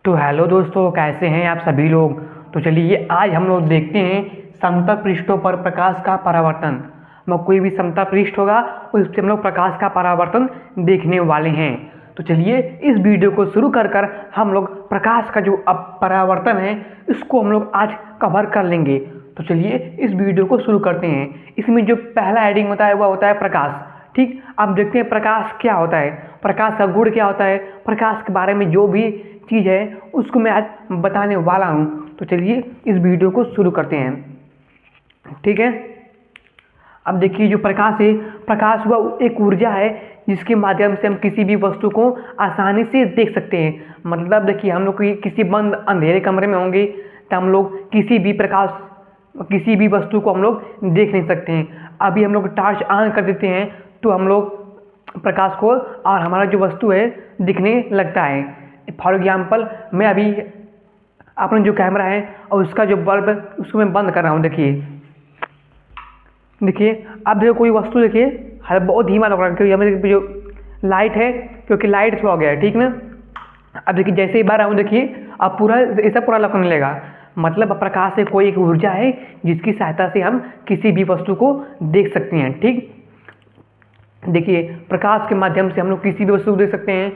तो हेलो दोस्तों, कैसे हैं आप सभी लोग। तो चलिए आज हम लोग देखते हैं समतल पृष्ठों पर प्रकाश का परावर्तन। कोई भी समतल पृष्ठ होगा उस पर हम लोग प्रकाश का परावर्तन देखने वाले हैं। तो चलिए इस वीडियो को शुरू कर कर हम लोग प्रकाश का जो परावर्तन है इसको हम लोग आज कवर कर लेंगे। तो चलिए इस वीडियो को शुरू करते हैं। इसमें जो पहला हेडिंग होता है वह होता है प्रकाश। ठीक, अब देखते हैं प्रकाश क्या होता है, प्रकाश का गुण क्या होता है, प्रकाश के बारे में जो भी चीज़ है उसको मैं आज बताने वाला हूँ। तो चलिए इस वीडियो को शुरू करते हैं। ठीक है, अब देखिए जो प्रकाश है, प्रकाश वह एक ऊर्जा है जिसके माध्यम से हम किसी भी वस्तु को आसानी से देख सकते हैं। मतलब देखिए हम लोग किसी बंद अंधेरे कमरे में होंगे तो हम लोग किसी भी वस्तु को हम लोग देख नहीं सकते हैं। अभी हम लोग टॉर्च ऑन कर देते हैं तो हम लोग प्रकाश को और हमारा जो वस्तु है दिखने लगता है। फॉर एग्जाम्पल मैं अभी अपना जो कैमरा है और उसका जो बल्ब है उसको मैं बंद कर रहा हूँ। देखिए अब देखो कोई वस्तु देखिए बहुत धीमा लग रहा है क्योंकि हमें जो लाइट है, क्योंकि लाइट स्लो हो गया है। ठीक ना, अब देखिए जैसे ही बाहर आऊँ देखिए अब पूरा ऐसा पूरा लगने लगेगा। मतलब प्रकाश से कोई एक ऊर्जा है जिसकी सहायता से हम किसी भी वस्तु को देख सकते हैं। ठीक, देखिए प्रकाश के माध्यम से हम लोग किसी भी वस्तु को देख सकते हैं।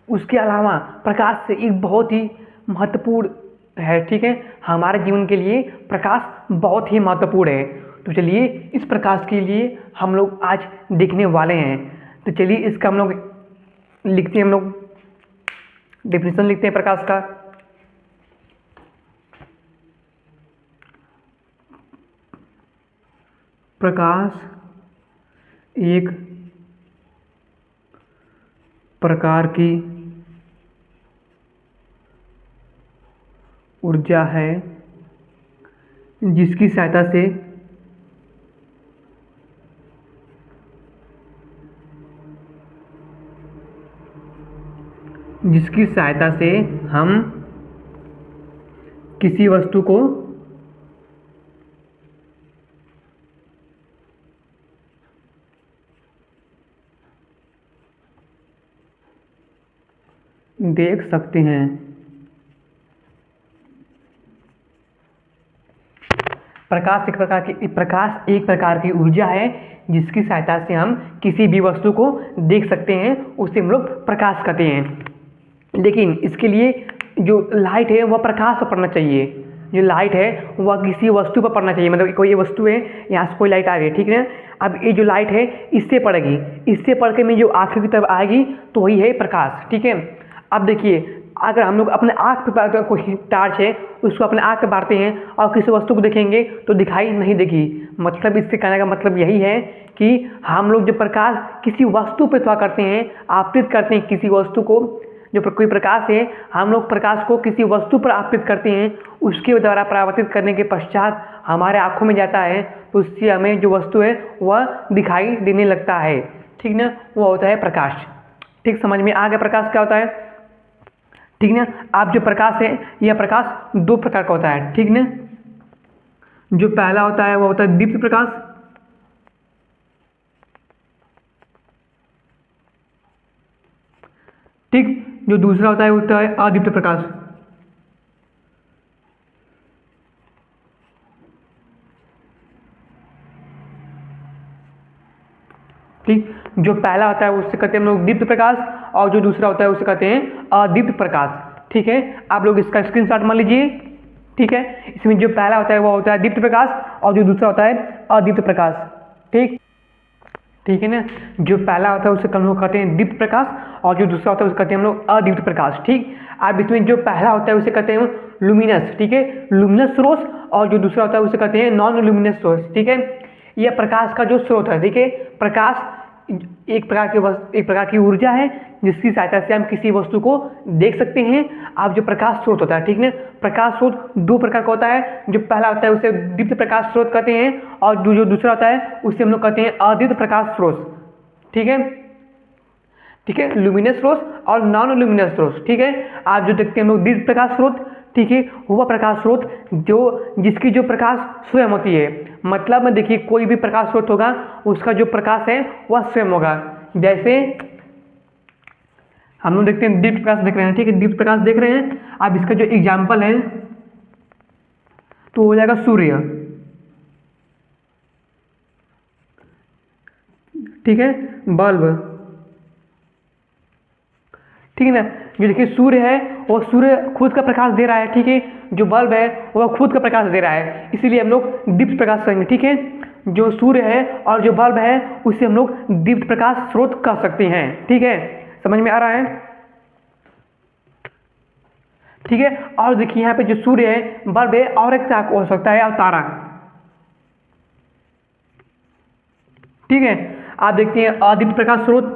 उसके अलावा प्रकाश से एक बहुत ही महत्वपूर्ण है। ठीक है, हमारे जीवन के लिए प्रकाश बहुत ही महत्वपूर्ण है। तो चलिए इस प्रकाश के लिए हम लोग आज देखने वाले हैं। तो चलिए इसका हम लोग लिखते हैं, हम लोग डेफिनेशन लिखते हैं प्रकाश का। प्रकाश एक प्रकार की ऊर्जा है जिसकी सहायता से हम किसी वस्तु को देख सकते हैं। प्रकाश एक प्रकार की ऊर्जा है जिसकी सहायता से हम किसी भी वस्तु को देख सकते हैं, उसे हम लोग प्रकाश कहते हैं। लेकिन इसके लिए जो लाइट है वह प्रकाश पर पड़ना चाहिए। जो लाइट है वह किसी वस्तु पर पड़ना चाहिए। मतलब कोई ये वस्तु है, यहाँ से कोई लाइट आ रही है, ठीक है। अब ये जो लाइट है इससे पड़ेगी, इससे पड़ के में जो आँखों की तरफ आएगी तो वही है प्रकाश। ठीक है, अब देखिए अगर हम लोग अपने आँख पे कोई टार्च है उसको अपने आँख पे बांटते हैं और किसी वस्तु को देखेंगे तो दिखाई नहीं देगी। मतलब इससे कहने का मतलब यही है कि हम लोग जो प्रकाश किसी वस्तु पे थोड़ा करते हैं, आपतित करते हैं किसी वस्तु को, जो कोई प्रकाश है हम लोग प्रकाश को किसी वस्तु पर आपतित करते हैं, उसके द्वारा परावर्तित करने के पश्चात हमारे आँखों में जाता है तो उससे हमें जो वस्तु है वह दिखाई देने लगता है। ठीक ना, वो होता है प्रकाश। ठीक, समझ में आ गया प्रकाश क्या होता है। ठीक ना, आप जो प्रकाश है यह प्रकाश दो प्रकार का होता है। ठीक ना, जो पहला होता है वो होता है दीप्त प्रकाश। ठीक, जो दूसरा होता है अदीप्त प्रकाश। ठीक, जो पहला होता है उससे कहते हैं हम लोग दीप्त प्रकाश और जो दूसरा होता है उसे कहते हैं अदीप्त प्रकाश। ठीक है, आप लोग इसका स्क्रीनशॉट मान लीजिए। ठीक है, इसमें जो पहला होता है वो होता है दीप्त प्रकाश और जो दूसरा होता है अदीप्त प्रकाश। ठीक है ना, जो पहला होता है उसे हम लोग कहते हैं दीप्त प्रकाश और जो दूसरा होता है उसे कहते हैं हम लोग अदीप्त प्रकाश। ठीक, अब इसमें जो पहला होता है उसे कहते हैं लुमिनस। ठीक है, लुमिनस सोर्स, और जो दूसरा होता है उसे कहते हैं नॉन लुमिनस सोर्स। ठीक है, यह प्रकाश का जो स्रोत है। ठीक है, प्रकाश एक प्रकार की ऊर्जा है जिसकी सहायता से हम किसी वस्तु को देख सकते हैं। अब जो प्रकाश स्रोत होता है, ठीक है, प्रकाश स्रोत दो प्रकार का होता है। जो पहला होता है उसे दीप्त प्रकाश स्रोत कहते हैं और जो दूसरा होता है उसे हम लोग कहते हैं अदीप्त प्रकाश स्रोत। ठीक है, लुमिनस सोर्स और नॉन लुमिनस सोर्स। ठीक है, आप जो देखते हैं हम लोग दीप्त प्रकाश स्रोत, ठीक है, वह प्रकाश स्रोत जिसकी जो प्रकाश स्वयं होती है। मतलब में देखिए कोई भी प्रकाश स्रोत होगा उसका जो प्रकाश है वह स्वयं होगा। हम लोग देखते हैं दीप्त प्रकाश देख रहे हैं, ठीक है, दीप्त प्रकाश देख रहे हैं। अब इसका जो एग्जाम्पल है तो हो जाएगा सूर्य, ठीक है, बल्ब, ठीक है ना। जो देखिए सूर्य है वो सूर्य खुद का प्रकाश दे रहा है, ठीक है, जो बल्ब है वह खुद का प्रकाश दे रहा है, इसीलिए हम लोग दीप्त प्रकाश कहेंगे, ठीक है। जो सूर्य है और जो बल्ब है उसे हम लोग दीप्त प्रकाश स्रोत कह सकते हैं, ठीक है, समझ में आ रहा है, ठीक है। और देखिए यहाँ पे जो सूर्य है, बल्ब है, और एक क्या हो सकता है, और तारा, ठीक है। आप देखते हैं अदीप्त प्रकाश स्रोत,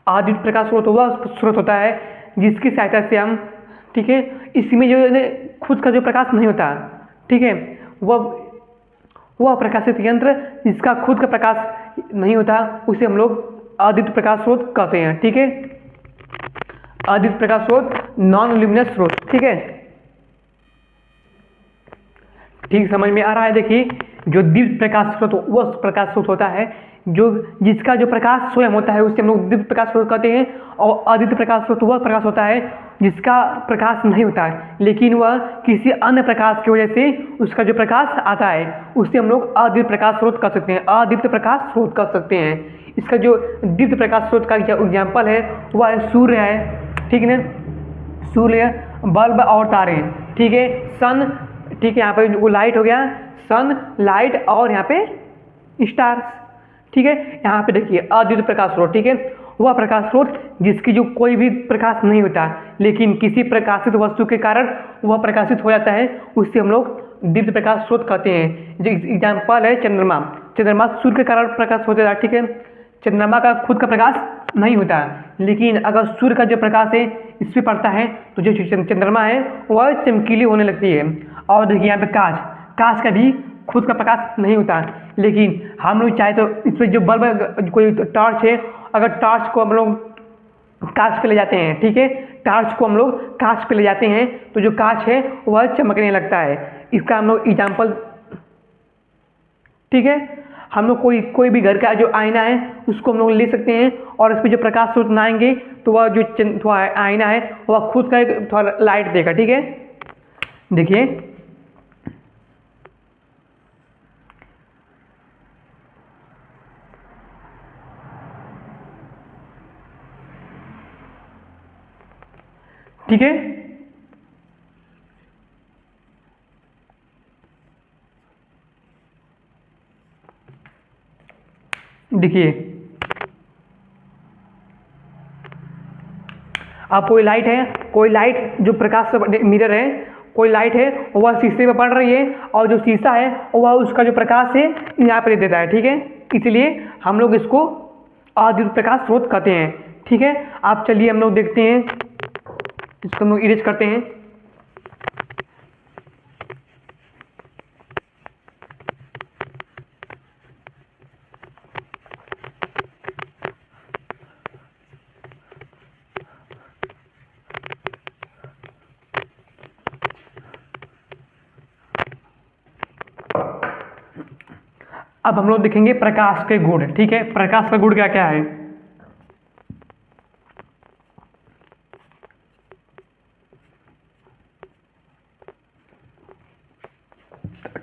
अदीप्त प्रकाश स्रोत वह स्रोत होता है जिसकी सहायता से हम, ठीक है, इसमें जो खुद का जो प्रकाश नहीं होता, ठीक है, वह प्रकाशित यंत्र जिसका खुद का प्रकाश नहीं होता उसे हम लोग अदीप्त प्रकाश स्रोत कहते हैं, ठीक है। अदीप्त प्रकाश स्रोत नॉन ल्यूमिनस स्रोत, ठीक है, ठीक समझ में आ रहा है। देखिए जो दीप्त प्रकाश स्रोत वह प्रकाश स्रोत होता है जो जिसका जो प्रकाश स्वयं होता है उसे हम लोग दीप्त प्रकाश स्रोत कहते हैं, और अदीप्त प्रकाश स्रोत वह प्रकाश होता है जिसका प्रकाश नहीं होता है लेकिन वह किसी अन्य प्रकाश की वजह से उसका जो प्रकाश आता है उसे हम लोग अदीप्त प्रकाश स्रोत कह सकते हैं, अदीप्त प्रकाश स्रोत कह सकते हैं। इसका जो दीप्त प्रकाश स्रोत का एग्जाम्पल है वह है सूर्य है, ठीक है ना, सूर्य, बल्ब और तारे, ठीक है, सन, ठीक है, यहाँ पे वो लाइट हो गया, सन, लाइट, और यहाँ पे स्टार्स, ठीक है। यहाँ पे देखिए अद्वितीय प्रकाश स्रोत, ठीक है, वह प्रकाश स्रोत जिसकी जो कोई भी प्रकाश नहीं होता लेकिन किसी प्रकाशित वस्तु के कारण वह प्रकाशित हो जाता है उसे हम लोग दीप्त प्रकाश स्रोत कहते हैं। जो एग्जाम्पल है चंद्रमा, चंद्रमा सूर्य के कारण प्रकाश होता है, ठीक है, चंद्रमा का खुद का प्रकाश नहीं होता लेकिन अगर सूर्य का जो प्रकाश है इस पर पड़ता है तो जो चंद्रमा है वह चमकीली होने लगती है। और देखिए यहाँ पे कांच, कांच का भी खुद का प्रकाश नहीं होता लेकिन हम लोग चाहे तो इस पर जो बल्ब, कोई टॉर्च है, अगर टॉर्च को हम लोग कांच पे ले जाते हैं, ठीक है, टॉर्च को हम लोग कांच पे ले जाते हैं तो जो कांच है वह चमकने लगता है। इसका हम लोग एग्जाम्पल, ठीक है, हम लोग कोई भी घर का जो आईना है उसको हम लोग ले सकते हैं और इस पर जो प्रकाश स्रोत ना आएंगे तो वह जो आईना है वह खुद का एक थोड़ा लाइट देगा, ठीक है। देखिए ठीक है, देखिए अब कोई लाइट है, कोई लाइट जो प्रकाश मिरर है, कोई लाइट है वह शीशे पे पड़ रही है और जो शीशा है वह उसका जो प्रकाश है यहाँ पे दे देता है, ठीक है, इसलिए हम लोग इसको अद्वितीय प्रकाश स्रोत कहते हैं, ठीक है। आप चलिए हम लोग देखते हैं, इसको हम लोग इरेज करते हैं। अब हम लोग देखेंगे प्रकाश के गुण, ठीक है, प्रकाश का गुण क्या क्या है।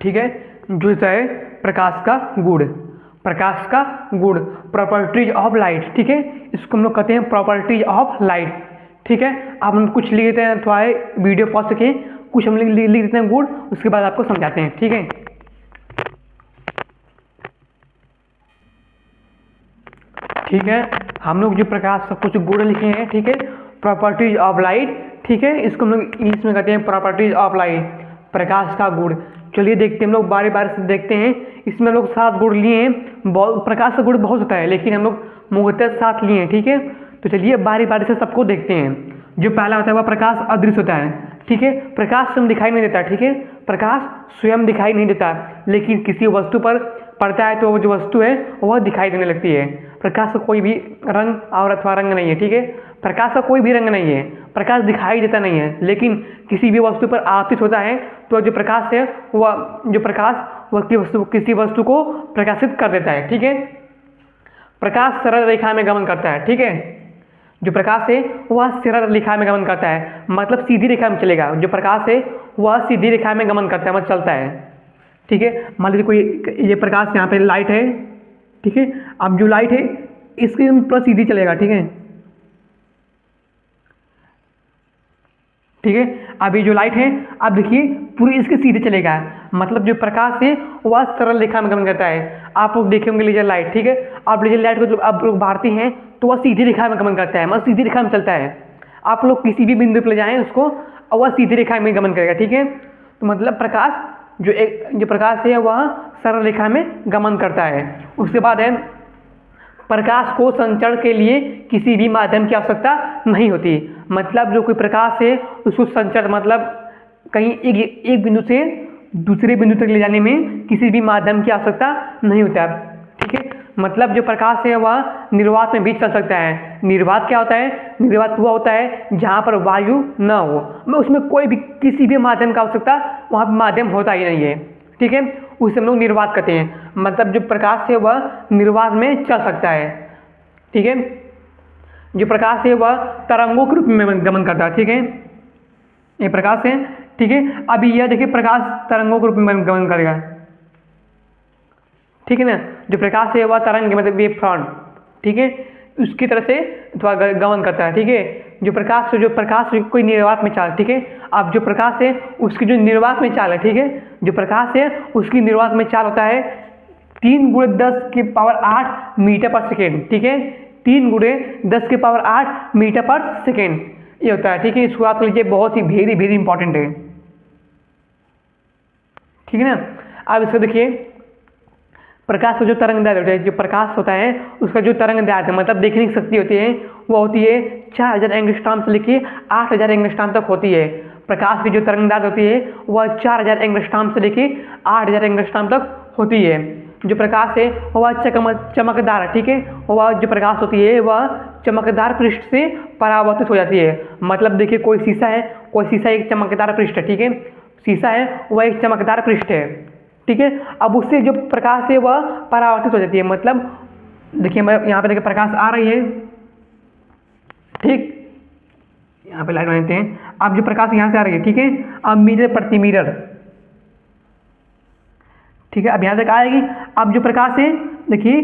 ठीक है, जो है प्रकाश का गुण, प्रकाश का गुण, प्रॉपर्टीज ऑफ लाइट, ठीक है, इसको हम लोग कहते हैं प्रॉपर्टीज ऑफ लाइट, ठीक है। अब हम कुछ लिख देते हैं, थोड़ा वीडियो पॉज सके, कुछ हम लिख देते हैं गुण, उसके बाद आपको समझाते हैं, ठीक है। ठीक है, हम लोग जो प्रकाश का कुछ गुण लिखे हैं, ठीक है, प्रॉपर्टीज ऑफ लाइट, ठीक है, इसको हम लोग इंग्लिश में कहते हैं प्रॉपर्टीज ऑफ लाइट, प्रकाश का गुण। चलिए देखते हैं, हम लोग बारी बारी से देखते हैं। इसमें हम लोग 7 गुण लिए हैं, प्रकाश का गुण बहुत होता है लेकिन हम लोग मुख्यतः 7 लिए हैं, ठीक है। तो चलिए बारी बारी से सबको देखते हैं। जो पहला होता है वह प्रकाश अदृश्य होता है, ठीक है, प्रकाश स्वयं दिखाई नहीं देता, ठीक है, प्रकाश स्वयं दिखाई नहीं देता लेकिन किसी वस्तु पर पड़ता है तो वो जो वस्तु है वह दिखाई देने लगती है। प्रकाश का कोई भी रंग और अथवा रंग नहीं है, ठीक है, प्रकाश का कोई भी रंग नहीं है, प्रकाश दिखाई देता नहीं है लेकिन किसी भी वस्तु पर आपतित होता है तो जो प्रकाश है वह जो प्रकाश वह किसी वस्तु को प्रकाशित कर देता है, ठीक है। प्रकाश सरल रेखा में गमन करता है, ठीक है। जो प्रकाश है वह सरल रेखा में गमन करता है, मतलब सीधी रेखा में चलेगा। जो प्रकाश है वह सीधी रेखा में गमन करता है, मतलब चलता है, ठीक है। मान लीजिए कोई ये प्रकाश, यहाँ पे लाइट है, ठीक है। अब जो लाइट है इसकी पूरा सीधी चलेगा, ठीक है, ठीक है। अभी जो लाइट है अब देखिए पूरी इसके सीधे चलेगा, मतलब जो प्रकाश है वह सरल रेखा में गमन करता है। आप लोग देखे होंगे लेजर लाइट, ठीक है। आप लेजर लाइट को जब आप लोग बांटते हैं तो वह सीधी रेखा में गमन करता है, मतलब सीधी रेखा में चलता है। आप लोग किसी भी बिंदु पर ले जाएं उसको और वह सीधी रेखा में गमन करेगा, ठीक है। तो मतलब प्रकाश जो प्रकाश है वह सरल रेखा में गमन करता है। उसके बाद है प्रकाश को संचरण के लिए किसी भी माध्यम की आवश्यकता नहीं होती, मतलब जो कोई प्रकाश है उसको संचरण मतलब कहीं एक बिंदु से दूसरे बिंदु तक ले जाने में किसी भी माध्यम की आवश्यकता नहीं होता, ठीक है। मतलब जो प्रकाश है वह निर्वात में भी चल सकता है। निर्वात क्या होता है? निर्वात वह होता है जहाँ पर वायु न हो, मैं उसमें कोई भी किसी भी माध्यम का आवश्यकता वहाँ पर माध्यम होता ही नहीं है, ठीक है। उसे हम लोग निर्वात कहते हैं, मतलब जो प्रकाश है वह निर्वात में चल सकता है, ठीक है। जो प्रकाश है वह तरंगों के रूप में गमन करता है, ठीक है। ये प्रकाश है, ठीक है। अभी यह देखिए प्रकाश तरंगों के रूप में गमन करेगा, ठीक है ना। जो प्रकाश है वह तरंग मतलब वेव फ्रंट, ठीक है, उसकी तरह से थोड़ा गमन करता है, ठीक है। जो प्रकाश कोई निर्वात में चाल, ठीक है। अब जो प्रकाश है उसकी जो निर्वात में चाल है, ठीक है, जो प्रकाश है उसकी निर्वात में चाल होता है 3 × 10⁸ मीटर पर सेकेंड, ठीक है। 3 × 10⁸ मीटर पर सेकेंड ये होता है, ठीक है। इसको याद कर लीजिए, बहुत ही वेरी इंपॉर्टेंट है, ठीक है ना। अब इसको देखिए प्रकाश का जो तरंगदैर्घ्य होता है, जो प्रकाश होता है उसका जो तरंगदैर्घ्य मतलब देखने की शक्ति होती है वो होती है 4000 एंगस्ट्रॉम से लेकर 8000 एंगस्ट्रॉम तक होती है। प्रकाश की जो तरंगदैर्घ्य होती है वह 4000 एंगस्ट्रॉम से लेकर 8000 एंगस्ट्रॉम तक होती है। जो प्रकाश है वह चमकदार है, ठीक है। वह जो प्रकाश होती है वह चमकदार पृष्ठ से परावर्तित हो जाती है। मतलब देखिए कोई शीशा एक चमकदार पृष्ठ है, ठीक है। शीशा है वह एक चमकदार पृष्ठ है, ठीक है। अब उससे जो प्रकाश है वह परावर्तित हो जाती है, मतलब देखिए मैं यहाँ पे देखिए प्रकाश आ रही है, ठीक, यहाँ पे लाइट बनाते हैं। अब जो प्रकाश यहाँ से आ रही है, ठीक है, अब मीटर प्रति मीटर, ठीक है, अब यहाँ तक आएगी। अब जो प्रकाश है देखिए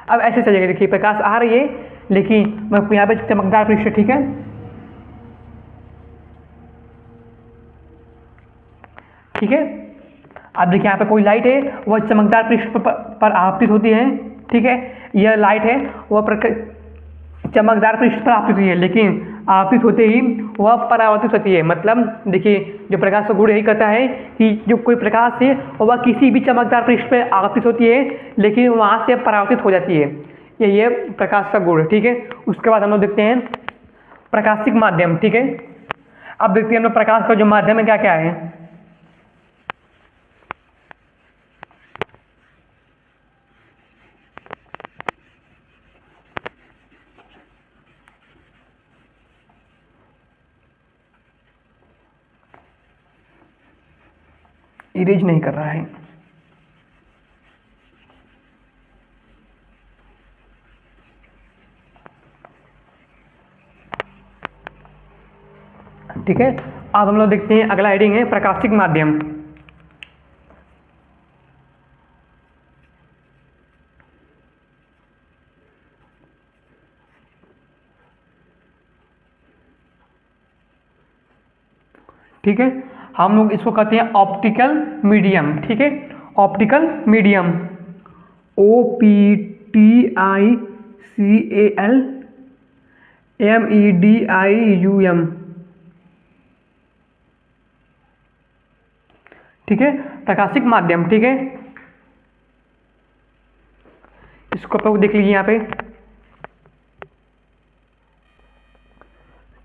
अब ऐसे चलेगा, देखिए प्रकाश आ रही है लेकिन मैं यहाँ पे चमकदार पृष्ठ, ठीक है, ठीक है। अब देखिए यहाँ पे कोई लाइट है वह चमकदार पृष्ठ पर आपतित होती है, ठीक है। यह लाइट है वह चमकदार पृष्ठ पर आपतित हुई है, लेकिन आपतित होते ही वह परावर्तित होती है। मतलब देखिए जो प्रकाश का गुण यही कहता है कि जो कोई प्रकाश है वह किसी भी चमकदार पृष्ठ पर आपतित होती है लेकिन वहाँ से परावर्तित हो जाती है, यही है प्रकाश का गुण, ठीक है। उसके बाद हम लोग देखते हैं प्रकाशिक माध्यम, ठीक है। अब देखते हैं हम लोग प्रकाश का जो माध्यम है क्या क्या है। इरेज नहीं कर रहा है, ठीक है। अब हम लोग देखते हैं अगला हेडिंग है प्रकाशिक माध्यम, ठीक है। हम लोग इसको कहते हैं ऑप्टिकल मीडियम, ठीक है। ऑप्टिकल मीडियम OPTICAL MEDIUM, ठीक है, प्रकाशिक माध्यम, ठीक है। इसको आप लोग देख लीजिए यहाँ पे,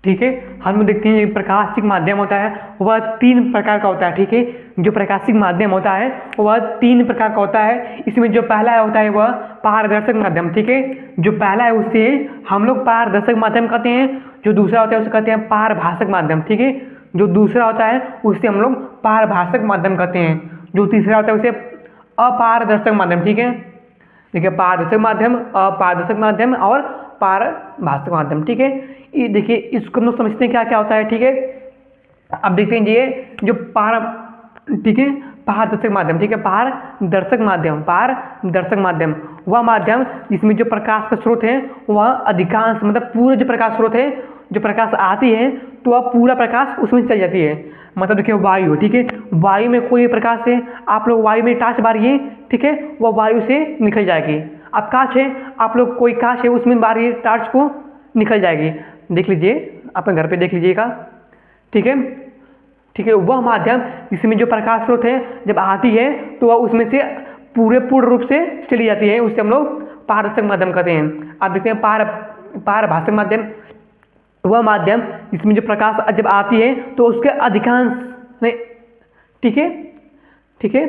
ठीक है। हम देखते हैं प्रकाशिक माध्यम होता है वह 3 प्रकार का होता है, ठीक है। जो प्रकाशिक माध्यम होता है वह 3 प्रकार का होता है। इसमें जो पहला होता है वह पारदर्शक माध्यम, ठीक है। जो पहला है उसे हम लोग पारदर्शक माध्यम कहते हैं। जो दूसरा होता है उसे कहते हैं पारभाषक माध्यम, ठीक है। जो दूसरा होता है उसे हम लोग पारभाषक माध्यम कहते हैं। जो तीसरा होता है उसे अपारदर्शक माध्यम, ठीक है। देखिए पारदर्शक माध्यम, अपारदर्शक माध्यम और पारभाषक माध्यम। ठीक है, ये देखिए इसको हम लोग समझते हैं क्या क्या होता है। ठीक है, अब देखते हैं ये जो ठीक है पारदर्शक माध्यम। ठीक है, पारदर्शक माध्यम, पारदर्शक माध्यम वह माध्यम जिसमें जो प्रकाश का स्रोत है वह अधिकांश मतलब पूरा जो प्रकाश स्रोत है, जो प्रकाश आती है तो वह पूरा प्रकाश उसमें चल जाती है। मतलब देखिए वायु, ठीक है, वायु में कोई प्रकाश है, आप लोग वायु में टॉर्च मारिए, ठीक है, वह वायु से निकल जाएगी। अब कांच है, आप लोग कोई कांच है उसमें मारिए टॉर्च को, निकल जाएगी। देख लीजिए अपने घर पे देख लीजिएगा। ठीक है, ठीक है, वह माध्यम जिसमें जो प्रकाश स्रोत है जब आती है तो वह उसमें से पूर्ण रूप से चली जाती है, उससे हम लोग पारदर्शक माध्यम कहते हैं। आप देखते हैं पारभाषक माध्यम वह माध्यम जिसमें जो प्रकाश जब आती है तो उसके अधिकांश नहीं, ठीक है, ठीक है,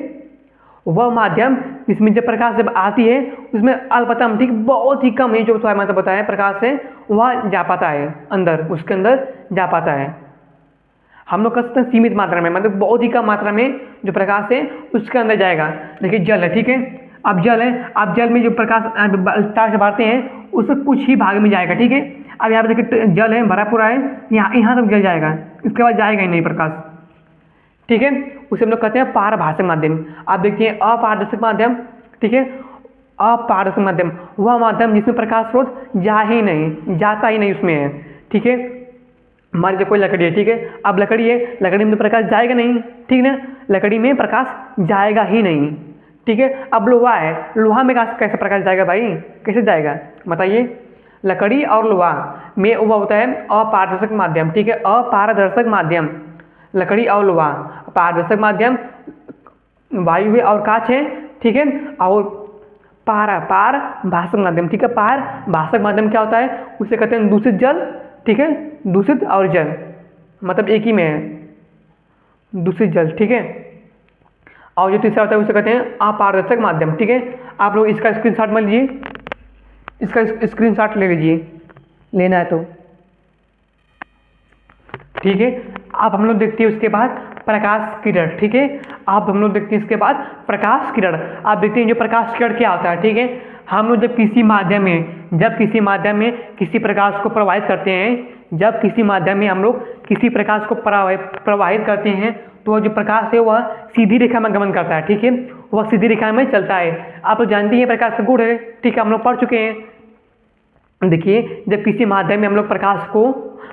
वह माध्यम जिसमें जब प्रकाश जब आती है उसमें अल्पतम, ठीक, बहुत ही कम है जो मतलब बताया प्रकाश है वह जा पाता है अंदर, उसके अंदर जा पाता है। हम लोग कह सकते हैं सीमित मात्रा में, मतलब बहुत ही कम मात्रा में जो प्रकाश है उसके अंदर जाएगा। देखिए जल है, ठीक है, अब जल है, अब जल में जो प्रकाश टॉर्च मारते हैं उससे कुछ ही भाग में जाएगा। ठीक है, अब यहाँ पर देखिए जल है भरा पूरा है, यहाँ तक जल जाएगा, इसके बाद जाएगा ही नहीं प्रकाश। ठीक है, उसे हम लोग कहते हैं पारभाषक माध्यम। आप देखिए अपारदर्शक माध्यम, ठीक है, अपारदर्शक माध्यम वह माध्यम जिसमें प्रकाश स्रोत जाता ही नहीं उसमें है। ठीक है, हमारी जो कोई लकड़ी है, ठीक है, अब लकड़ी है, लकड़ी में तो प्रकाश जाएगा नहीं, ठीक ना, लकड़ी में प्रकाश जाएगा ही नहीं। ठीक है, अब लोहा है, लोहा में कैसे प्रकाश जाएगा भाई, कैसे जाएगा बताइए। लकड़ी और लोहा में वह होता है अपारदर्शक माध्यम। ठीक है, अपारदर्शक माध्यम, लकड़ी और लोहा, पारदर्शक माध्यम वायु है और कांच है। ठीक है, और पारभाषक माध्यम, ठीक है, पारभाषक माध्यम क्या होता है, उसे कहते हैं दूषित जल। ठीक है, दूषित और जल मतलब एक ही में है, दूषित जल। ठीक है, और जो तीसरा होता है उसे कहते हैं अपारदर्शक माध्यम। ठीक है, आप लोग इसका स्क्रीनशॉट मत लीजिए, इसका स्क्रीनशॉट ले लीजिए, लेना है तो। ठीक है, अब हम लोग देखते हैं उसके बाद प्रकाश किरण। ठीक है, अब हम लोग देखते हैं इसके बाद प्रकाश किरण। आप देखते हैं जो प्रकाश किरण क्या होता है। ठीक है, हम लोग जब किसी माध्यम में किसी प्रकाश को प्रवाहित करते हैं, जब किसी माध्यम में हम लोग किसी प्रकाश को प्रवाहित करते हैं तो वह जो प्रकाश है वह सीधी रेखा में गमन करता है। ठीक है, वह सीधी रेखा में चलता है। आप लोग जानते हैं प्रकाश का गुण है, ठीक है, हम लोग पढ़ चुके हैं। देखिए जब किसी माध्यम में हम लोग प्रकाश को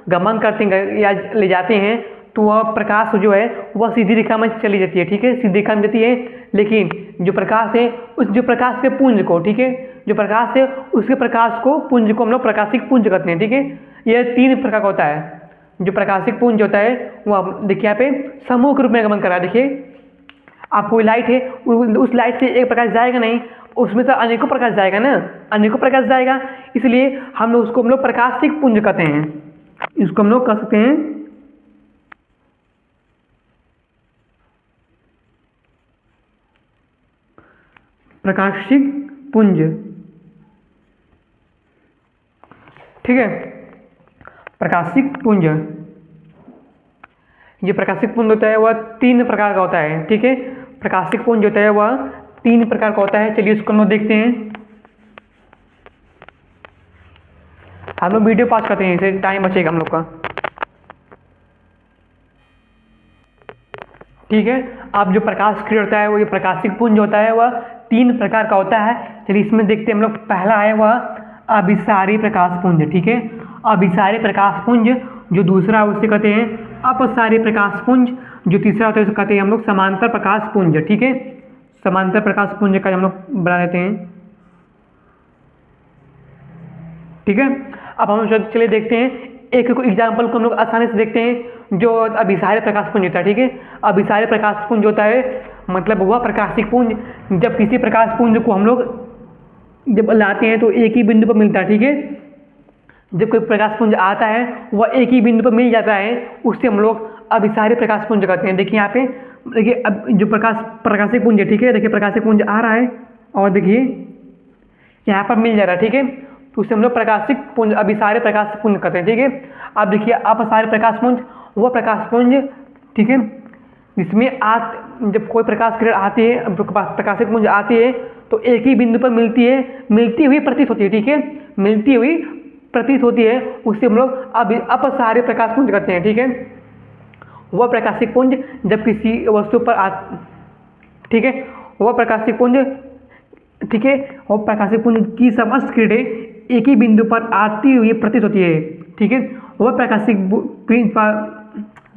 गमन करते हैं या ले जाते हैं तो वह प्रकाश जो है वह सीधी रेखा में चली जाती है। ठीक है, सीधी रेखा में जाती है, लेकिन जो प्रकाश है उस जो प्रकाश के पुंज को, ठीक है, जो प्रकाश है उसके प्रकाश को पुंज को हम लोग प्रकाशिक पुंज कहते हैं। ठीक है, यह 3 प्रकार का होता है। जो प्रकाशिक पुंज होता है वह देखिए यहाँ पे समूह के रूप में गमन कर रहा है। देखिए आप कोई लाइट है, उस लाइट से एक प्रकाश जाएगा नहीं, उसमें से अनेकों प्रकाश जाएगा ना, अनेकों प्रकाश जाएगा, इसलिए हम लोग प्रकाशिक पुंज कहते हैं। इसको हम लोग कह सकते हैं प्रकाशिक पुंज। ठीक है, प्रकाशिक पुंज, ये प्रकाशिक पुंज होता है वह 3 प्रकार का होता है। ठीक है, प्रकाशिक पुंज होता है वह 3 प्रकार का होता है। चलिए इसको हम लोग देखते हैं। हम लोग वीडियो पास करते हैं, इसे टाइम बचेगा हम लोग का। ठीक है, अब जो प्रकाश किरण होता है वो ये प्रकाशिक पुंज होता है वह 3 प्रकार का होता है। चलिए इसमें देखते हैं हम लोग। पहला है वह अभिसारी प्रकाश पुंज। ठीक है, अभिसारी प्रकाश पुंज। जो दूसरा उसे कहते हैं अपसारी प्रकाश पुंज। जो तीसरा होता है उसे कहते हैं हम लोग समांतर प्रकाश पुंज। ठीक है, समांतर प्रकाश पुंज का हम लोग बना देते हैं। ठीक है, अब हम चलिए देखते हैं एक एग्जाम्पल को हम लोग आसानी से देखते हैं। जो अभिसारी प्रकाश पुंज होता है, ठीक है, अभिसारी प्रकाश पुंज होता है मतलब वह प्रकाशिक पुंज जब किसी प्रकाश पुंज को हम लोग जब लाते हैं तो एक ही बिंदु पर मिलता है। ठीक है, जब कोई प्रकाश पुंज आता है वह एक ही बिंदु पर मिल जाता है, उससे हम लोग अभिसारी प्रकाश पुंज कहते हैं। देखिए यहाँ पे, देखिए अब जो प्रकाशिक पुंज है, ठीक है, देखिए प्रकाशिक पुंज आ रहा है और देखिए यहाँ पर मिल जा रहा है। ठीक है, तो उससे हम लोग प्रकाशिक पुंज अभिसारी प्रकाश पुंज कहते हैं। ठीक है, अब देखिए अपसारी प्रकाश पुंज, वह प्रकाश पुंज, ठीक है, जिसमें जब कोई प्रकाश किरण आती है, प्रकाशिक पुंज आती है तो एक ही बिंदु पर मिलती हुई प्रतीत होती है, ठीक है, मिलती हुई प्रतीत होती है, उससे हम लोग अपसारी प्रकाश पुंज कहते हैं, ठीक है। वह प्रकाशिक पुंज जब किसी वस्तु पर ठीक है, वह प्रकाशिक पुंज, ठीक है, वह प्रकाशिक पुंज की समस्त किरणें एक ही बिंदु पर आती हुई प्रतीत होती है, ठीक है। वह प्रकाशिक पुंज,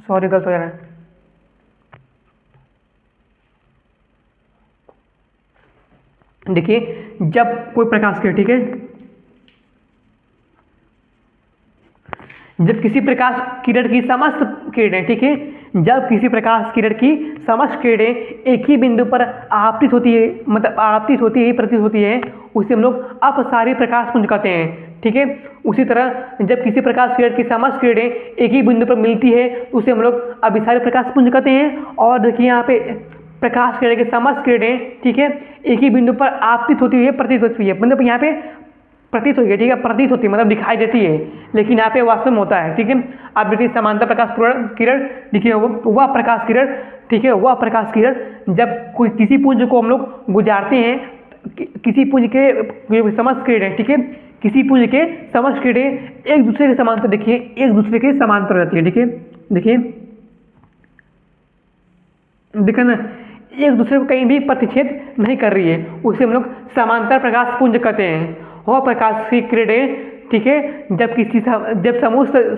सॉरी गलत हो जा रहा है, देखिए जब कोई प्रकाश किरण, ठीक है, जब किसी प्रकाश किरण की समस्त किरणें, ठीक है, जब किसी प्रकाश किरण की समस्त किरणें एक ही बिंदु पर आपतित होती है, मतलब आपतित होती है, प्रतीत होती है, उसे हम लोग अपसारी प्रकाश पुंज कहते हैं, ठीक है। उसी तरह जब किसी प्रकाश किरण की समस्त किरणें एक ही बिंदु पर मिलती है तो उसे हम लोग अभिसारी प्रकाश पुंज कहते हैं। और देखिए यहाँ पे प्रकाश किरण की समस्त किरणें, ठीक है, एक ही बिंदु पर आपतित होती है, प्रतीत होती है, मतलब यहाँ पे प्रतीत होती है, ठीक है, प्रतीत होती है मतलब दिखाई देती है, लेकिन यहाँ पे वास्तव में होता है, ठीक है। अब देखिए समांतर प्रकाश किरण, देखिए वह प्रकाश किरण, ठीक है, वह प्रकाश किरण जब कोई किसी पुंज को हम लोग गुजारते हैं, किसी पुंज के समस्त किरणें, ठीक है, किसी पुंज के समस्त किरणें एक दूसरे के समांतर, देखिए एक दूसरे के समांतर रहती है, ठीक है, देखिए देखिए ना, एक दूसरे को कहीं भी प्रतिच्छेद नहीं कर रही है, उसे हम लोग समांतर प्रकाश पुंज कहते हैं। वह प्रकाशीय किरणें, ठीक है, जब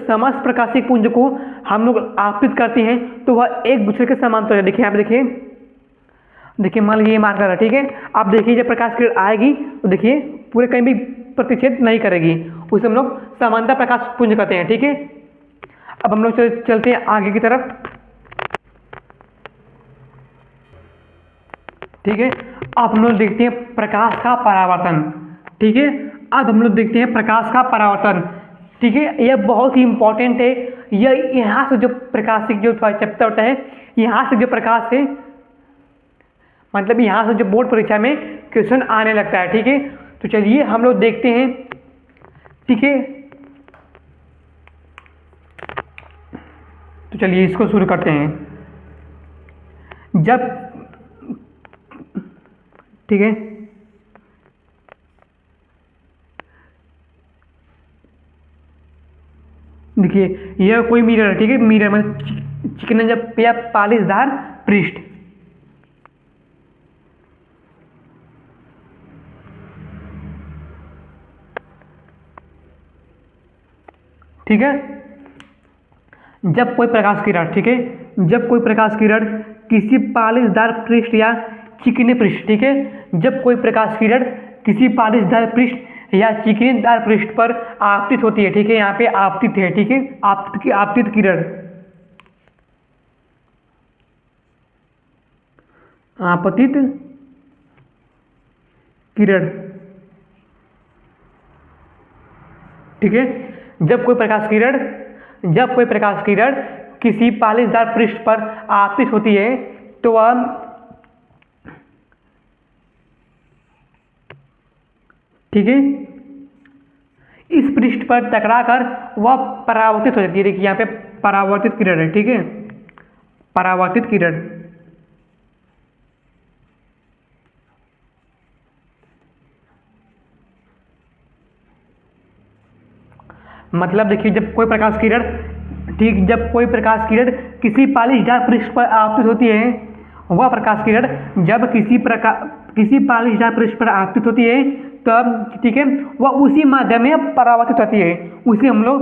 समस्त प्रकाशीय पुंज को हम लोग आपतित करते हैं तो वह एक दूसरे के समांतर है। देखिए यहाँ पे देखिए मान लीजिए ये मार्कर है, ठीक है, आप देखिए जब प्रकाश किरण आएगी तो देखिए पूरे कहीं भी प्रतिच्छेद नहीं करेगी, उसे हम लोग समांतर प्रकाश पुंज कहते हैं, ठीक है। अब हम लोग चलते हैं आगे की तरफ, ठीक है। अब हम लोग देखते हैं प्रकाश का परावर्तन, ठीक है। अब हम लोग देखते हैं प्रकाश का परावर्तन, ठीक है, यह बहुत ही इंपॉर्टेंट है। यह यहाँ से जो प्रकाशिक जो चैप्टर होता है, यहाँ से जो प्रकाश है, मतलब यहाँ से जो बोर्ड परीक्षा में क्वेश्चन आने लगता है, ठीक है। तो चलिए हम लोग देखते हैं, ठीक है, तो चलिए इसको शुरू करते हैं। जब, ठीक है, देखिए यह कोई मिरर है, ठीक है, मिरर मतलब चिकना जब या पालिशदार पृष्ठ, ठीक है। जब कोई प्रकाश किरण, ठीक है, जब कोई प्रकाश किरण किसी पालिशदार पृष्ठ या चिकने पृष्ठ, ठीक है, जब कोई प्रकाश किरण किसी पालिशदार पृष्ठ या चिकनेदार पृष्ठ पर आपतित होती है, ठीक है, यहाँ पे आपतित है, ठीक है, आपतित किरण, आपतित किरण, ठीक है। जब कोई प्रकाश किरण किसी पालिशदार पृष्ठ पर आपतित होती है तो वह, ठीक है, इस पृष्ठ पर टकराकर वह परावर्तित हो जाती है। देखिए यहाँ पे परावर्तित किरण है, ठीक है, परावर्तित किरण, मतलब देखिए जब कोई प्रकाश किरण, ठीक, जब कोई प्रकाश किरण किसी पालिशदार पृष्ठ पर आपतित होती है, वह प्रकाश किरण जब किसी पालिशदार पृष्ठ पर आपतित होती है तब, ठीक है, वह उसी माध्यम में परावर्तित होती है, उसे हम लोग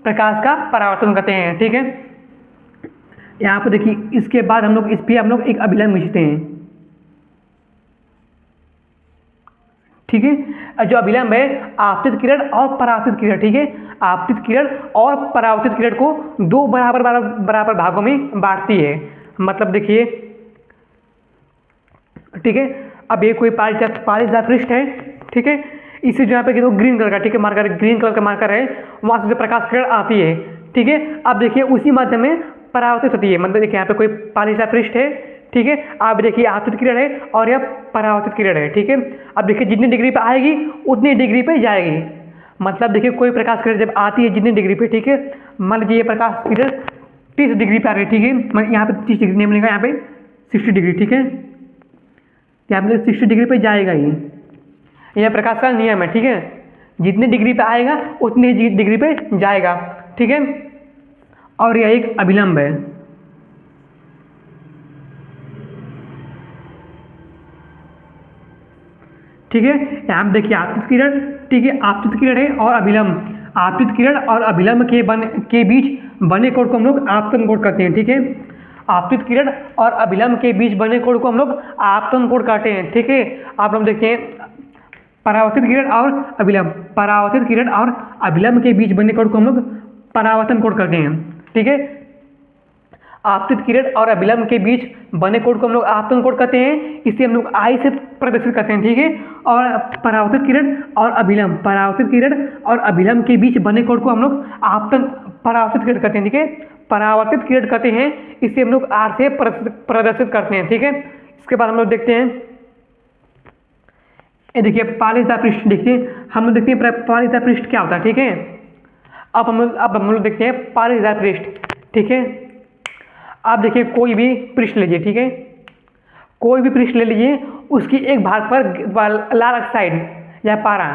प्रकाश का परावर्तन कहते हैं, ठीक है। यहाँ पर देखिए इसके बाद हम लोग एक अभिलंब खींचते हैं, ठीक है। जो अभिलंब है आपतित किरण और परावर्तित किरण, ठीक है, आपतित किरण और परावर्तित किरण को दो बराबर भागों में बांटती है। मतलब देखिए, ठीक है, अब ये कोई पालिशदार पृष्ठ है, ठीक है, इसे जो यहाँ पे ग्रीन कलर का, ठीक है, मार्कर, ग्रीन कलर का मार्कर है, वहां से जो प्रकाश किरण आती है, ठीक है। अब देखिए उसी माध्यम में परावर्तित होती है, मतलब देखिए यहाँ पे कोई पालिशदार पृष्ठ है, ठीक है, आप देखिए आपतित किरण है और यह परावर्तित किरण है, ठीक है। अब देखिए जितनी डिग्री पे आएगी उतनी डिग्री पे जाएगी, मतलब देखिए कोई प्रकाश किरण जब आती है जितनी डिग्री पे, ठीक है, मान लीजिए ये प्रकाश किरण 30 डिग्री पे आ रही है, ठीक है, यहाँ पे 30 डिग्री नहीं मिलेगा, यहाँ पे 60 डिग्री, ठीक है, यहाँ पे 60 डिग्री पे जाएगा ही। यह प्रकाश का नियम है, ठीक है। जितने डिग्री पे आएगा उतनी डिग्री पे जाएगा, ठीक है। और यह एक अभिलंब है, ठीक है। यहाँ पे देखिए आपतित किरण, ठीक है, आपतित किरण है और अभिलंब। आपतित किरण और अभिलंब के बीच बने कोण को हम लोग आपतन कोण कहते हैं, ठीक है। आपतित किरण और अभिलंब के बीच बने कोण को हम लोग आपतन कोण कहते हैं, ठीक है। आप लोग देखते हैं परावर्तित किरण और अभिलंब, परावर्तित किरण और अभिलंब के बीच बने कोण को हम लोग परावर्तन कोण कहते हैं, ठीक है। आपतित किरण और अभिलंब के बीच बने कोण को हम लोग आपतन कोण कहते हैं। इसे हम लोग आई से प्रदर्शित करते हैं, ठीक है। और परावर्तित किरण और अभिलंब, परावर्तित किरण और अभिलंब के बीच बने कोण को हम लोग परावर्तित किरण कहते हैं, ठीक है। परावर्तित किरण कहते हैं, इसे हम लोग आर से प्रदर्शित करते हैं, ठीक है। इसके बाद हम लोग देखते हैं, ये देखिए पालिशदार पृष्ठ। देखिए हम लोग देखते हैं पालिशदार पृष्ठ क्या होता है, ठीक है। अब हम लोग देखते हैं पालिशदार पृष्ठ, ठीक है। आप देखिए कोई भी पृष्ठ लीजिए, ठीक है। कोई भी पृष्ठ ले लीजिए, उसकी एक भाग पर लाल ऑक्साइड या पारा,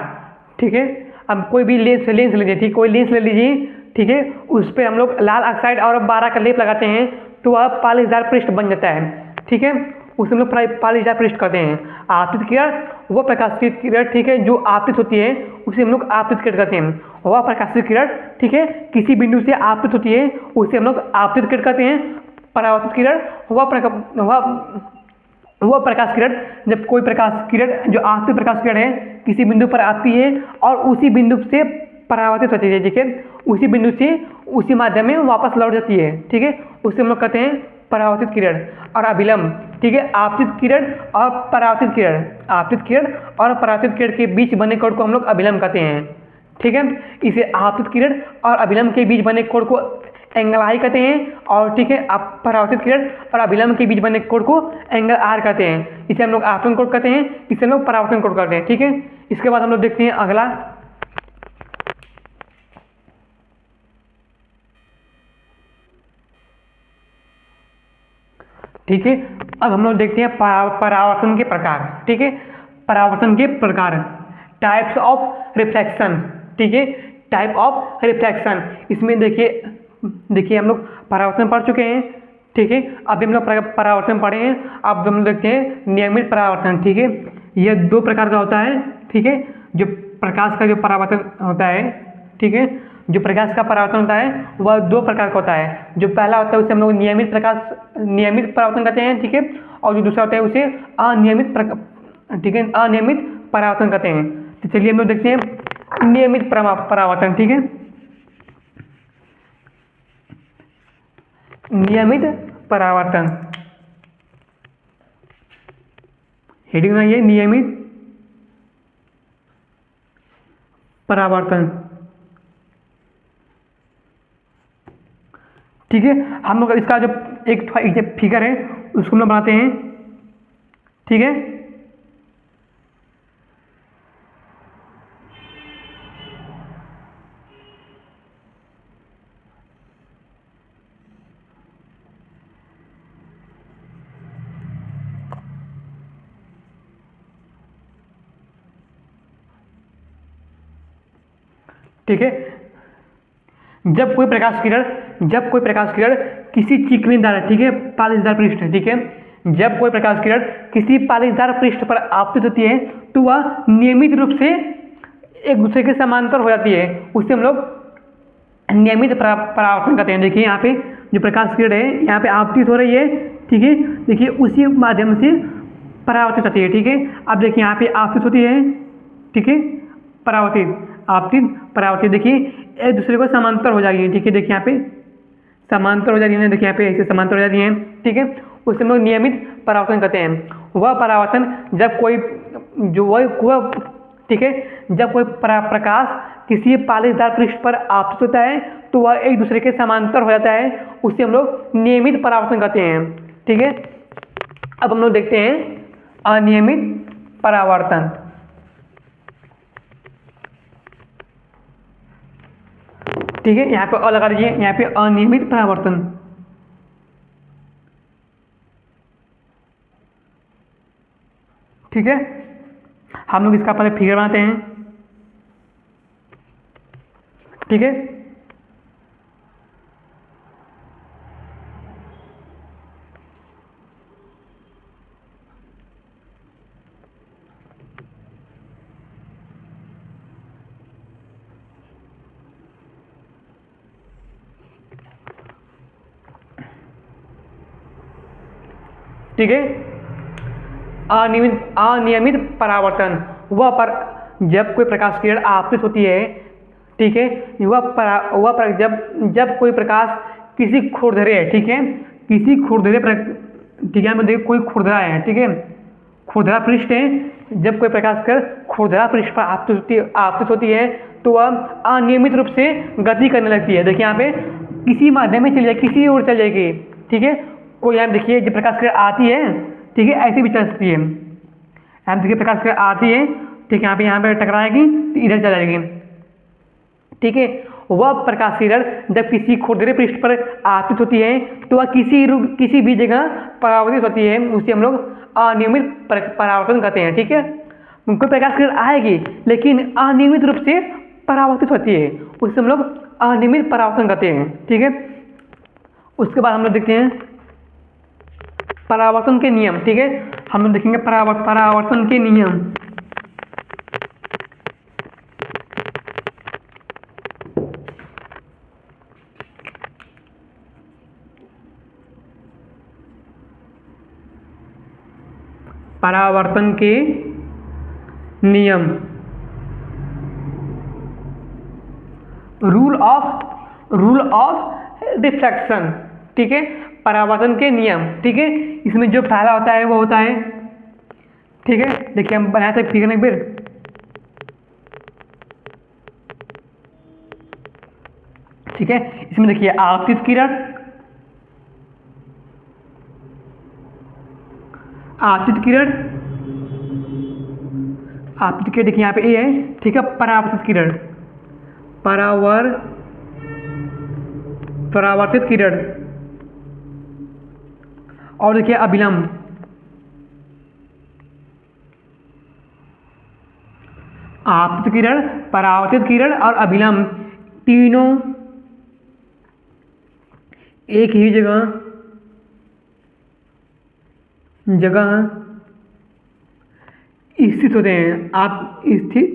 ठीक है। अब कोई भी लेंस लीजिए, ठीक, कोई लेंस ले लीजिए, ठीक है। उस पर हम लोग लाल ऑक्साइड और पारा का लेप लगाते हैं तो वह पालिशदार पृष्ठ बन जाता है, ठीक है। उसे हम लोग पालिशदार पृष्ठ कहते हैं। आपतित किरण वह प्रकाशित किरण, ठीक है, जो आपतित होती है उसे हम लोग आपतित किरण कहते हैं। वह प्रकाशित किरण, ठीक है, किसी बिंदु से आपतित होती है उसे हम लोग आपतित किरण कहते हैं। परावर्तित किरण वह प्रकाश किरण, जब कोई प्रकाश किरण जो आपतित प्रकाश किरण है किसी बिंदु पर आती है और उसी बिंदु से परावर्तित होती है, ठीक है। उसी बिंदु से उसी माध्यम में वापस लौट जाती है, ठीक है। उसे हम लोग कहते हैं परावर्तित किरण। और अभिलंब, ठीक है, आपतित किरण और परावर्तित किरण, आपतित किरण और परावर्तित किरण के बीच बने कोण को हम लोग अभिलंब कहते हैं, ठीक है। इसे आपतित किरण और अभिलंब के बीच बने कोण को एंगल आई कहते हैं। और ठीक है, आप परावर्तित किरण और अभिलंब के बीच बने कोण को एंगल आर कहते हैं। इसे हम लोग आपतन कोण कहते हैं, इसे हम लोग परावर्तन कोण कहते हैं, ठीक है। इसके बाद हम लोग देखते हैं अगला, ठीक है। अब हम लोग देखते हैं परावर्तन के प्रकार, ठीक है। परावर्तन के प्रकार, टाइप्स ऑफ रिफ्लेक्शन, ठीक है, टाइप ऑफ रिफ्लेक्शन। इसमें देखिए हम लोग परावर्तन पढ़ चुके हैं, ठीक है। अभी हम लोग परावर्तन पढ़े हैं। अब हम लोग देखते हैं नियमित परावर्तन, ठीक है। यह दो प्रकार का होता है, ठीक है। जो प्रकाश का जो परावर्तन होता है, ठीक है, जो प्रकाश का परावर्तन होता है वह दो प्रकार का होता है। जो पहला होता है उसे हम लोग नियमित परावर्तन कहते हैं, ठीक है। और जो दूसरा होता है उसे अनियमित, ठीक है, अनियमित परावर्तन कहते हैं। तो चलिए हम लोग देखते हैं नियमित परावर्तन, ठीक है। नियमित परावर्तन, हेडिंग है ये, नियमित परावर्तन, ठीक है। हम लोग इसका जो एक फिगर है उसको हम लोग बनाते हैं, ठीक है। ठीक है, जब कोई प्रकाश किरण किसी चिकनीदार, ठीक है, पालिशदार पृष्ठ, ठीक है, जब कोई प्रकाश किरण किसी पालिशदार पृष्ठ पर आपतित होती है तो वह नियमित रूप से एक दूसरे के समांतर हो जाती है। उसे हम लोग नियमित परावर्तन कहते हैं। देखिए यहाँ पे जो प्रकाश किरण है यहाँ पे आपतित हो रही है, ठीक है। देखिए उसी माध्यम से परावर्तित होती है, ठीक है। अब देखिए यहाँ पे आपतित होती है, ठीक है, परावर्तित देखिए एक दूसरे को समांतर हो जाएगी, ठीक है। देखिए यहाँ पे समांतर हो जा रही है, देखिए यहाँ पे ऐसे समांतर हो जा रही है, ठीक है। उसे हम लोग नियमित परावर्तन कहते हैं। वह परावर्तन जब कोई ठीक है, जब कोई प्रकाश किसी पालिशदार पृष्ठ पर आपतित होता है तो वह एक दूसरे के समांतर हो जाता है, उसे हम लोग नियमित परावर्तन कहते हैं, ठीक है। अब हम लोग देखते हैं अनियमित परावर्तन, ठीक है। यहाँ पे अ लगा दीजिए, यहाँ पे अनियमित परावर्तन, ठीक है, हम लोग इसका पहले फिगर बनाते हैं। ठीक है, ठीक है। अनियमित परावर्तन वह पर जब कोई प्रकाश किरण आपतित होती है, ठीक है, जब कोई प्रकाश किसी खुरदरे है, ठीक है, किसी खुरदरे पर, ठीक है, देखो कोई खुरदरा है, ठीक है, खुरदरा पृष्ठ है, जब कोई प्रकाश किरण खुरदरा पृष्ठ पर आपतित होती है तो वह अनियमित रूप से गति करने लगती है। देखिए यहाँ पे किसी माध्यम में चली जाएगी, किसी ओर चल जाएगी, ठीक है, कोई यहाँ देखिए जब प्रकाश किरण आती है, ठीक है, ऐसे भी चल सकती है। यहाँ देखिए प्रकाश किरण आती है, ठीक है, यहाँ पे टकराएगी तो इधर चल जाएगी, ठीक है। वह प्रकाश किरण जब किसी खुरदरे पृष्ठ पर आपतित होती है तो वह किसी भी जगह परावर्तित होती है, उसे हम लोग अनियमित परावर्तन कहते हैं। ठीक है, कोई प्रकाश किरण आएगी लेकिन अनियमित रूप से परावर्तित होती है, उसे हम लोग अनियमित परावर्तन कहते हैं। ठीक है, उसके बाद हम लोग देखते हैं परावर्तन के नियम। ठीक है, हम लोग देखेंगे परावर्तन के नियम। परावर्तन के नियम, रूल ऑफ रिफ्लेक्शन। ठीक है, परावर्तन के नियम। ठीक है, इसमें जो पहला होता है वो होता है, ठीक है, देखिए हम बनाए थे फिगर एक बार, ठीक है, इसमें देखिए आपतित किरण, देखिए यहाँ पे ए है, ठीक है, परावर्तित किरण, परावर्तित किरण, और देखिए अभिलंब, आपतित किरण, परावर्तित किरण और अभिलंब तीनों एक ही जगह स्थित होते हैं, आप स्थित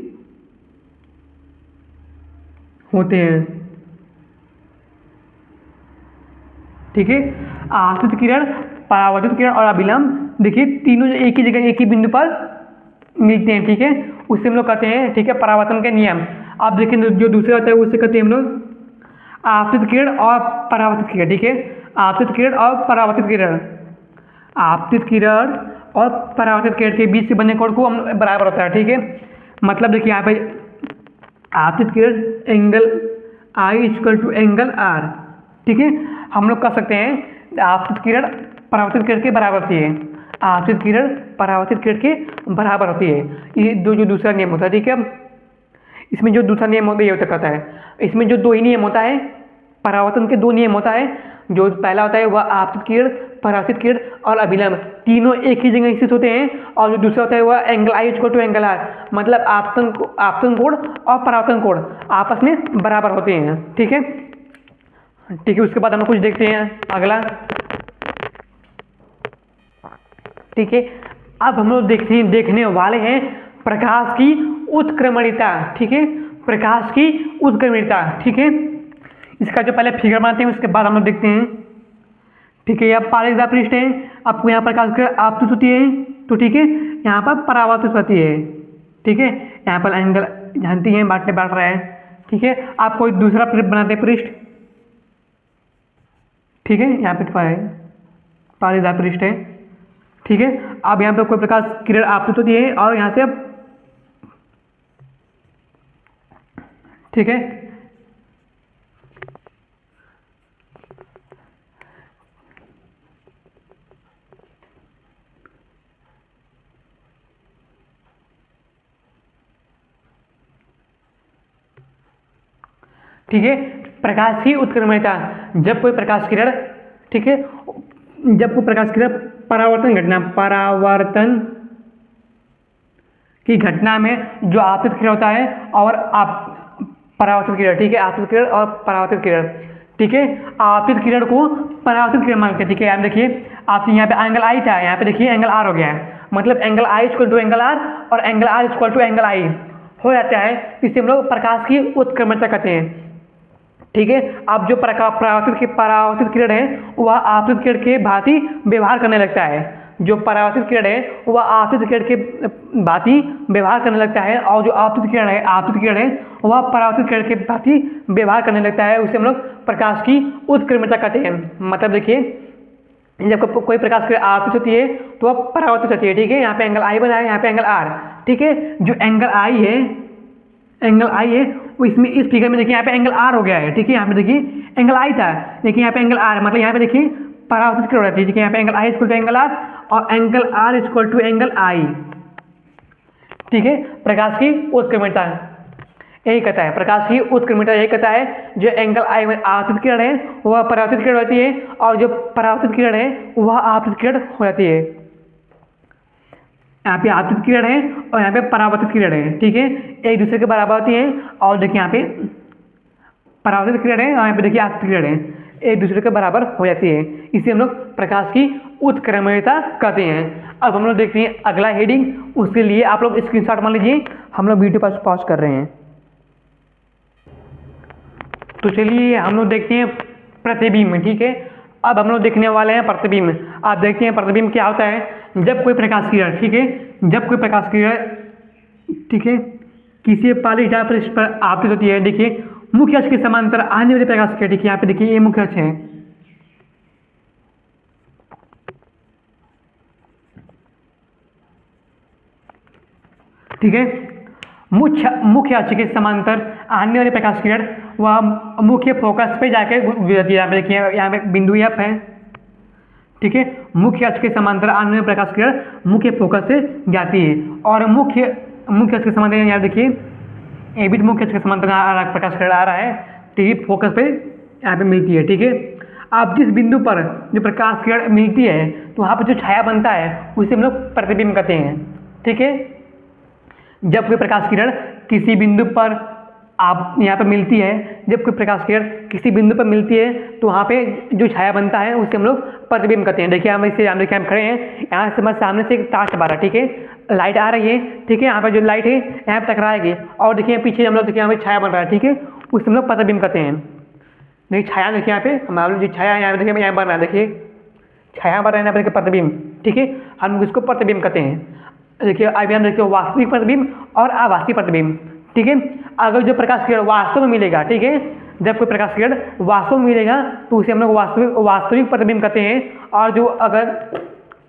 होते हैं। ठीक है, आपतित किरण, परावर्तित किरण और अभिलंब देखिए तीनों एक ही जगह एक ही बिंदु पर मिलते हैं। ठीक है, उससे हम लोग कहते हैं, ठीक है, परावर्तन के नियम। आप देखिए जो दूसरा होता है उससे कहते हैं हम लोग आपतित किरण और परावर्तित किरण। ठीक है, आपतित किरण और परावर्तित किरण, आपतित किरण और परावर्तित किरण के बीच से बने कोण को हम बराबर होता है। ठीक है, मतलब देखिए यहाँ पे आपतित किरण एंगल I = एंगल R। ठीक है, हम लोग कह सकते हैं आपतित किरण परावर्तित किरण के बराबर होती है, आपतित किरण परावर्तित किरण के बराबर होती है। ये जो दूसरा नियम होता है। ठीक है, इसमें जो दूसरा नियम होता है ये होता कहता है, इसमें जो दो ही नियम होता है, परावर्तन के दो नियम होता है। जो पहला होता है वह आपतित किरण, परावर्तित किरण और अभिलंब तीनों एक ही जगह स्थित होते हैं, और जो दूसरा होता है वह एंगल I = एंगल R, मतलब आपतन कोण और परावर्तन कोण आपस में बराबर होते हैं। ठीक है, ठीक है, उसके बाद हम लोग कुछ देखते हैं अगला। ठीक है, अब हम लोग देखने वाले हैं प्रकाश की उत्क्रमणिका। ठीक है, प्रकाश की उत्क्रमणिका। ठीक है, इसका जो पहले फिगर बनाते हैं उसके बाद हम लोग देखते हैं। ठीक है, यह पारगम्यता पृष्ठ है, आपको यहाँ प्रकाश किरण आपतित होती है तो ठीक है, यहाँ पर परावर्तित होती है। ठीक है, यहाँ पर एंगल जानती हैं बांट रहा है। ठीक है, आप कोई दूसरा बनाते हैं पृष्ठ। ठीक है, यहाँ पे पारगम्यता पृष्ठ है। ठीक है, अब यहाँ पे कोई प्रकाश किरण आपतित होती है और यहाँ से, ठीक है, ठीक है, प्रकाश की उत्क्रमणिका, जब कोई प्रकाश किरण, ठीक है, जब कोई प्रकाश किरण परावर्तन कि घटना में जो आपतित किरण होता है और आप परावर्तित किरण, ठीक है, आपतित किरण और परावर्तित किरण, ठीक है। आपतित किरण को परावर्तित किरण मानते हैं, ठीक है। यहाँ देखिए आपके यहाँ पे एंगल आई था, यहाँ पे देखिए एंगल आर हो गया है, मतलब angle I equal to angle R और angle R equal to angle I हो जाता है। इसे हम लोग प्रकाश की उत्क्रमणता कहते हैं, ठीक है। अब जो परावर्तित किरण है वह आपतित किरण के भांति व्यवहार करने लगता है। जो परावर्तित किरण है वह आपतित किरण के भांति व्यवहार करने लगता है, और जो आपतित किरण है वह परावर्तित किरण के भांति व्यवहार करने लगता है। उसे हम लोग प्रकाश की उत्क्रमणता कहते हैं। मतलब देखिए जब कोई प्रकाश किरण आपतित होती है तो वह परावर्तित होती है, ठीक है। यहाँ पे एंगल आई बना है, यहाँ पे एंगल आर, ठीक है। जो एंगल आई है वो इसमें इस फिगर में देखिए यहाँ पे एंगल आर हो गया है, ठीक है। यहाँ पे देखिए एंगल आई था, देखिए यहाँ पे एंगल आर, मतलब यहाँ पे देखिए परावर्तित किरण रहती है, ठीक है। यहाँ पे angle I equal to angle R और angle R equal to angle I, ठीक है। प्रकाश की उत्क्रमणता यही कहता है, प्रकाश की उत्क्रमणता यही कहता है जो एंगल आई में आपतित किरण है वह परावर्तित किरण होती है, और जो परावर्तित किरण है वह आपतित किरण हो जाती है। यहाँ पे आपतित किरण है और यहाँ पे परावर्तित किरण है, ठीक है, एक दूसरे के बराबर होती है। और देखिए यहाँ पे परावर्तित किरण है और यहाँ पे देखिए आपतित किरण है, एक दूसरे के बराबर हो जाती है। इसे हम लोग प्रकाश की उत्क्रमणीयता कहते हैं। अब हम लोग देखते हैं अगला हेडिंग, उसके लिए आप लोग स्क्रीनशॉट मान लीजिए, हम लोग वीडियो पर पॉज कर रहे हैं। तो चलिए हम लोग देखते हैं प्रतिबिंब, ठीक है। अब हम लोग देखने वाले हैं प्रतिबिंब। आप देखते हैं प्रतिबिंब क्या होता है। जब कोई प्रकाश किरण, ठीक है, जब कोई प्रकाश किरण, ठीक है, किसी पॉलीडाइड पृष्ठ पर आपतित होती है, देखिए मुख्य अक्ष के समांतर आने वाले प्रकाश किरण, ठीक है, यहाँ पे देखिए ये मुख्य अक्ष है, ठीक है। मुख्य अक्ष के समांतर आने वाले प्रकाश किरण वह मुख्य फोकस पे जाकर गुजरती है। यहाँ पे देखिए यहाँ पे बिंदु एफ है, ठीक है। मुख्य अक्ष के समांतर आने वाले प्रकाश किरण मुख्य फोकस से जाती है, और मुख्य अक्ष के समांतर यहाँ देखिए ये भी मुख्य अक्ष के समांतर प्रकाश किरण आ रहा है, ठीक है, फोकस पे यहाँ पे मिलती है, ठीक है। अब जिस बिंदु पर जो प्रकाश किरण मिलती है तो वहाँ पर जो छाया बनता है उसे हम लोग प्रतिबिंब कहते हैं, ठीक है। जब कोई प्रकाश किरण किसी बिंदु पर आप यहाँ पर मिलती है, जब कोई प्रकाश किरण किसी बिंदु पर मिलती है तो वहाँ पे जो छाया बनता है उसे हम लोग प्रतिबिंब कहते हैं। देखिए हम हम खड़े हैं, यहाँ से हमारे सामने से एक तार टपा, ठीक है, लाइट आ रही है, ठीक है, यहाँ पर जो लाइट है यहाँ पर टकराएगी, और देखिए पीछे हम लोग देखिए यहाँ पे छाया बन रहा है, ठीक है, उसे हम लोग प्रतिबिंब कहते हैं। देखिए छाया देखिए यहाँ पे हमारा जो छाया यहाँ देखिए यहाँ बन रहा है, देखिए छाया बन रहा है यहाँ पर प्रतिबिंब, ठीक है, हम इसको प्रतिबिंब कहते हैं। देखिए अभी हम देखिए वास्तविक प्रतिबिंब और अवास्तविक प्रतिबिंब, ठीक है। अगर जो प्रकाश किरण वास्तव में मिलेगा, ठीक है, जब कोई प्रकाश किरण वास्तव में मिलेगा तो उसे हम लोग वास्तविक प्रतिबिंब कहते हैं, और जो अगर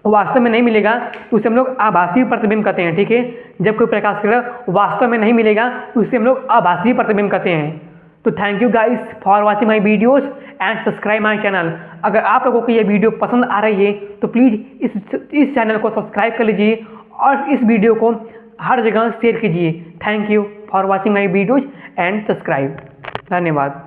वास्तव में नहीं मिलेगा तो उसे हम लोग आभासी प्रतिबिंब कहते हैं, ठीक है। जब कोई प्रकाश किरण वास्तव में नहीं मिलेगा तो उसे हम लोग आभासी प्रतिबिंब कहते हैं। तो thank you guys for watching my videos and subscribe my channel. अगर आप लोगों को ये वीडियो पसंद आ रही है तो प्लीज़ इस चैनल को सब्सक्राइब कर लीजिए और इस वीडियो को हर जगह शेयर कीजिए। Thank you for watching my videos and subscribe. धन्यवाद।